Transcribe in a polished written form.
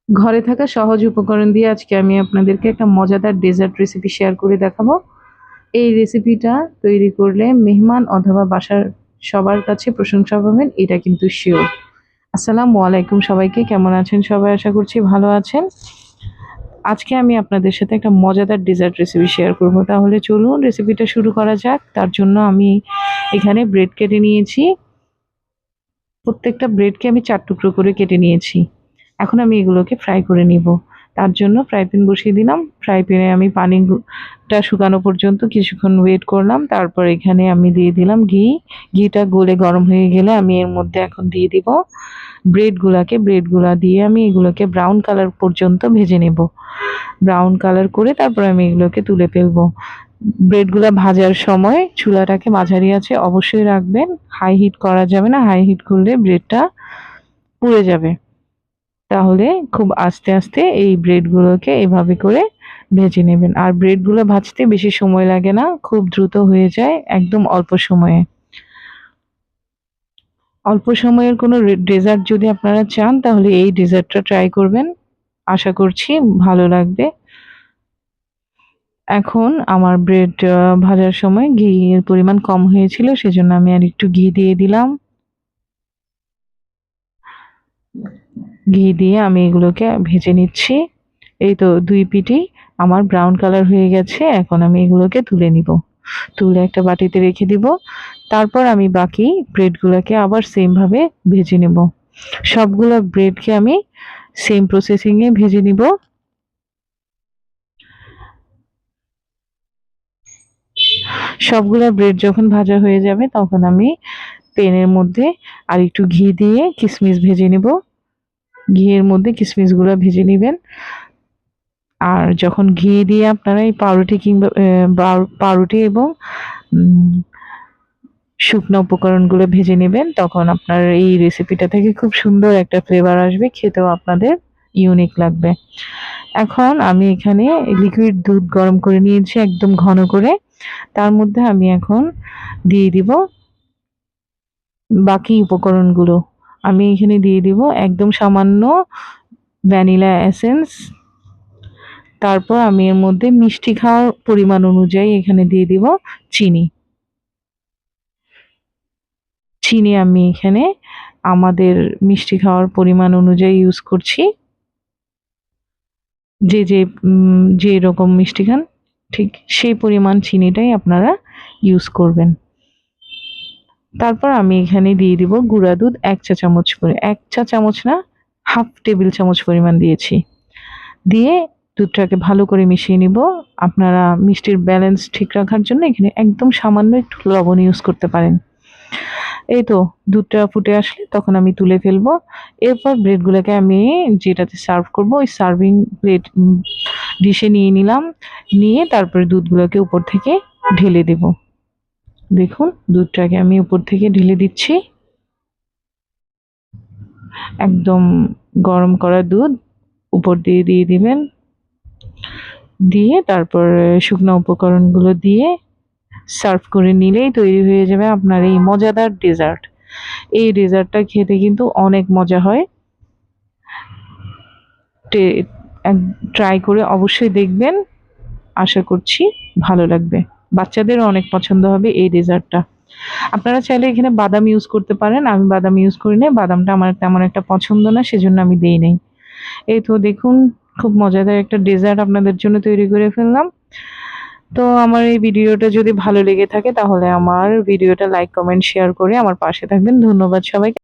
ঘরে থাকা সহজ উপকরণ দিয়ে আজকে আমি আপনাদেরকে একটা মজাদার ডেজার্ট রেসিপি শেয়ার করে দেখাবো। এই রেসিপিটা তৈরি করলে মেহমান অথবা বাসার সবার কাছে প্রশংসা পাবেন, এটা কিন্তু শিওর। আসসালামু আলাইকুম সবাইকে, কেমন আছেন সবাই? আশা করছি ভালো আছেন। আজকে আমি আপনাদের সাথে একটা মজাদার ডেজার্ট রেসিপি শেয়ার করব। তাহলে চলুন রেসিপিটা শুরু করা যাক। তার জন্য আমি এখানে ব্রেড কেটে নিয়েছি। প্রত্যেকটা ব্রেডকে আমি 4 টুকরো করে কেটে নিয়েছি। এখন আমি এগুলোকে ফ্রাই করে নিব। তার জন্য ফ্রাই প্যান বসিয়ে দিলাম। ফ্রাই প্যানে আমি পানিটা শুকানো পর্যন্ত কিছুক্ষণ ওয়েট করলাম। তারপর এখানে আমি দিয়ে দিলাম ঘি। ঘিটা গলে গরম হয়ে গেলে আমি এর মধ্যে এখন দিয়ে দিব ব্রেডগুলা দিয়ে আমি এগুলোকে ব্রাউন কালার পর্যন্ত ভেজে নেব। ব্রাউন কালার করে তারপর আমি এগুলোকে তুলে ফেলবো। ব্রেডগুলা ভাজার সময় চুলাটাকে মাঝারি আঁচে অবশ্যই রাখবেন। হাই হিট করা যাবে না, হাই হিট করলে ব্রেডটা পুড়ে যাবে। তাহলে খুব আস্তে আস্তে এই ব্রেডগুলোকে এভাবে করে ভেজে নেবেন। আর ব্রেডগুলো ভাজতে বেশি সময় লাগে না, খুব দ্রুত হয়ে যায় একদম অল্প সময়ে। অল্প সময়ের কোনো ডেজার্ট যদি আপনারা চান তাহলে এই ডেজার্টটা ট্রাই করবেন, আশা করছি ভালো লাগবে। এখন আমার ব্রেড ভাজার সময় ঘিয়ের পরিমাণ কম হয়েছিল, সেজন্য আমি আর একটু ঘি দিয়ে দিলাম। ঘি দিয়ে আমি এগুলোকে ভেজে নিচ্ছি। এই তো 2 পিঠই আমার ব্রাউন কালার হয়ে গেছে। এখন আমি এগুলোকে তুলে নিব। তুলে একটা বাটিতে রেখে দিব। তারপর আমি বাকি ব্রেডগুলোকে আবার সেম ভাবে ভেজে নেব। সবগুলো ব্রেডকে আমি সেম প্রসেসিং এ ভেজে নিব। সবগুলা ব্রেড যখন ভাজা হয়ে যাবে তখন আমি প্যানের মধ্যে আর একটু ঘি দিয়ে কিশমিশ ভেজে নেব। ঘিয়ের মধ্যে কিশমিশগুলো ভেজে নেবেন। আর যখন ঘি দিয়ে আপনারা এই পাউরুটি কিংবা পাউরুটি এবং উম, শুকনো উপকরণগুলো ভেজে নেবেন, তখন আপনার এই রেসিপিটা থেকে খুব সুন্দর একটা ফ্লেভার আসবে, খেতেও আপনাদের ইউনিক লাগবে। এখন আমি এখানে লিকুইড দুধ গরম করে নিয়েছি একদম ঘন করে। তার মধ্যে আমি এখন দিয়ে দিব বাকি উপকরণগুলো। আমি এখানে দিয়ে দিব একদম সামান্য ভ্যানিলা এসেন্স। তারপর আমি এর মধ্যে মিষ্টি খাওয়ার পরিমাণ অনুযায়ী এখানে দিয়ে দিব চিনি। চিনি আমি এখানে আমাদের মিষ্টি খাওয়ার পরিমাণ অনুযায়ী ইউজ করছি। যে রকম মিষ্টি খান ঠিক সেই পরিমাণ চিনিটাই আপনারা ইউজ করবেন। তারপর আমি এখানে দিয়ে দিব গুঁড়া দুধ 1 চা চামচ করে, 1 চা চামচ না, হাফ টেবিল চামচ পরিমাণ দিয়েছি। দিয়ে দুধটাকে ভালো করে মিশিয়ে নিব। আপনারা মিষ্টির ব্যালেন্স ঠিক রাখার জন্য এখানে একদম সামান্য একটু লবণ ইউজ করতে পারেন। এই তো দুধটা ফুটে আসলে তখন আমি তুলে ফেলবো। এরপর ব্রেডগুলোকে আমি যেটাতে সার্ভ করব ওই সার্ভিং প্লেট ডিশে নিয়ে নিলাম। নিয়ে তারপরে দুধগুলোকে উপর থেকে ঢেলে দেব। দেখুন দুধটাকে আমি উপর থেকে ঢেলে দিচ্ছি। একদম গরম করা দুধ উপর দিয়ে দিয়ে দিবেন। দিয়ে তারপর শুকনো উপকরণগুলো দিয়ে সার্ভ করে নিলেই তৈরি হয়ে যাবে আপনার এই মজাদার ডেজার্ট। এই ডেজার্টটা খেতে কিন্তু অনেক মজা হয়। ট্রাই করে অবশ্যই দেখবেন, আশা করছি ভালো লাগবে। বাচ্চাদেরও অনেক পছন্দ হবে এই ডেজার্টটা। আপনারা চাইলে এখানে বাদাম ইউজ করতে পারেন। আমি বাদাম ইউজ করি না, বাদামটা আমার তেমন একটা পছন্দ না, সেজন্য আমি দেই নাই। এই তো দেখুন খুব মজাদার একটা ডেজার্ট আপনাদের জন্য তৈরি করে ফেললাম। তো আমার এই ভিডিওটা যদি ভালো লেগে থাকে তাহলে আমার ভিডিওটা লাইক কমেন্ট শেয়ার করে আমার পাশে থাকবেন। ধন্যবাদ সবাইকে।